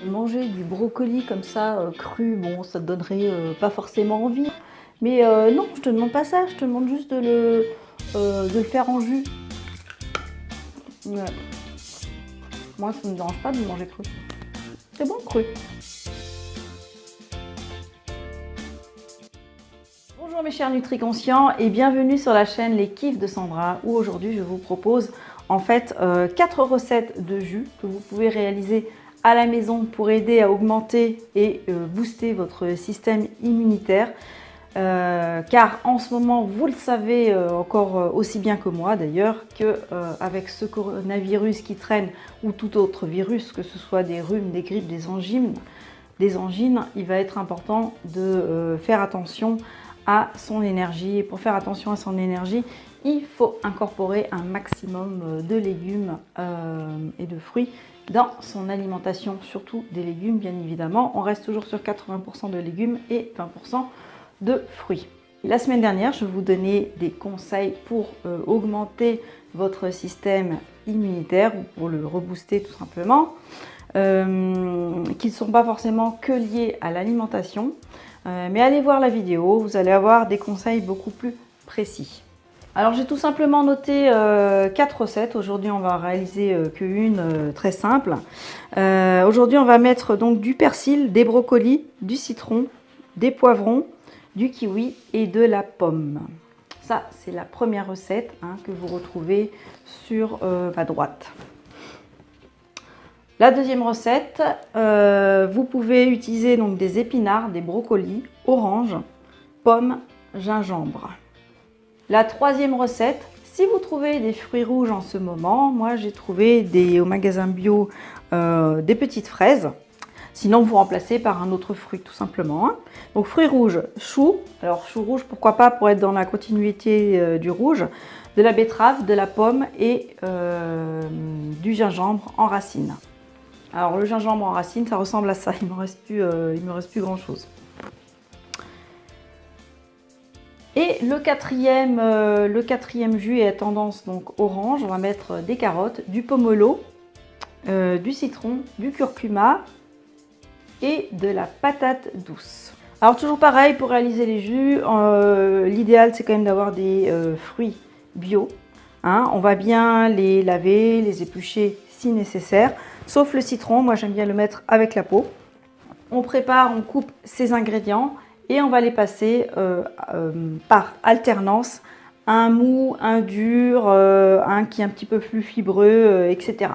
Manger du brocoli comme ça, cru, bon, ça te donnerait pas forcément envie. Mais non, je te demande pas ça, je te demande juste de le faire en jus. Ouais. Moi, ça ne me dérange pas de le manger cru. C'est bon, cru. Bonjour mes chers nutri-conscients et bienvenue sur la chaîne Les Kiffs de Sandra, où aujourd'hui je vous propose en fait 4 recettes de jus que vous pouvez réaliser à la maison pour aider à augmenter et booster votre système immunitaire. Car en ce moment, vous le savez encore aussi bien que moi d'ailleurs, qu'avec ce coronavirus qui traîne ou tout autre virus, que ce soit des rhumes, des grippes, des angines, il va être important de faire attention à son énergie. Et pour faire attention à son énergie, il faut incorporer un maximum de légumes et de fruits dans son alimentation, surtout des légumes bien évidemment. On reste toujours sur 80% de légumes et 20% de fruits. La semaine dernière, je vous donnais des conseils pour augmenter votre système immunitaire ou pour le rebooster tout simplement, qui ne sont pas forcément que liés à l'alimentation. Mais allez voir la vidéo, vous allez avoir des conseils beaucoup plus précis. Alors j'ai tout simplement noté 4 recettes. Aujourd'hui on va réaliser qu'une très simple. Aujourd'hui on va mettre donc du persil, des brocolis, du citron, des poivrons, du kiwi et de la pomme. Ça c'est la première recette que vous retrouvez sur ma droite. La deuxième recette, vous pouvez utiliser donc des épinards, des brocolis, oranges, pommes, gingembre. La troisième recette, si vous trouvez des fruits rouges en ce moment, moi j'ai trouvé au magasin bio des petites fraises. Sinon vous remplacez par un autre fruit tout simplement. Donc fruits rouges, choux. Alors chou rouge, pourquoi pas pour être dans la continuité du rouge. De la betterave, de la pomme et du gingembre en racines. Alors le gingembre en racines, ça ressemble à ça, il me reste plus grand chose. Et le quatrième jus est à tendance donc orange. On va mettre des carottes, du pomelo, du citron, du curcuma et de la patate douce. Alors toujours pareil, pour réaliser les jus, l'idéal c'est quand même d'avoir des fruits bio. On va bien les laver, les éplucher si nécessaire. Sauf le citron, moi j'aime bien le mettre avec la peau. On prépare, on coupe ces ingrédients et on va les passer par alternance. Un mou, un dur, un qui est un petit peu plus fibreux, etc.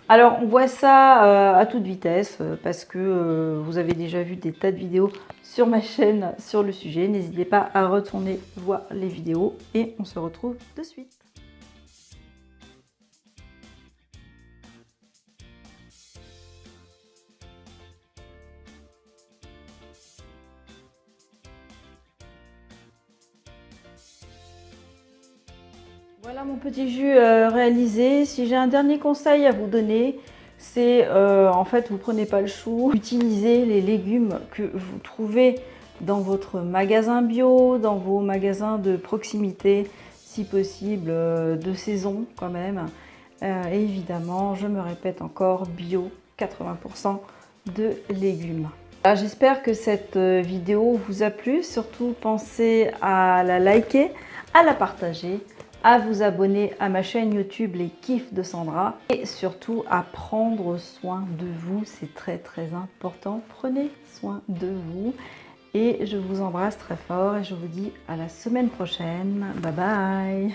Alors on voit ça à toute vitesse parce que vous avez déjà vu des tas de vidéos sur ma chaîne sur le sujet. N'hésitez pas à retourner voir les vidéos et on se retrouve de suite. Voilà mon petit jus réalisé. Si j'ai un dernier conseil à vous donner, c'est en fait vous prenez pas le chou, utilisez les légumes que vous trouvez dans votre magasin bio, dans vos magasins de proximité, si possible de saison quand même. Et évidemment, je me répète encore, bio, 80% de légumes. J'espère que cette vidéo vous a plu. Surtout pensez à la liker, à la partager, à vous abonner à ma chaîne YouTube Les Kiffs de Sandra et surtout à prendre soin de vous, c'est très important. Prenez soin de vous et je vous embrasse très fort et je vous dis à la semaine prochaine. Bye bye.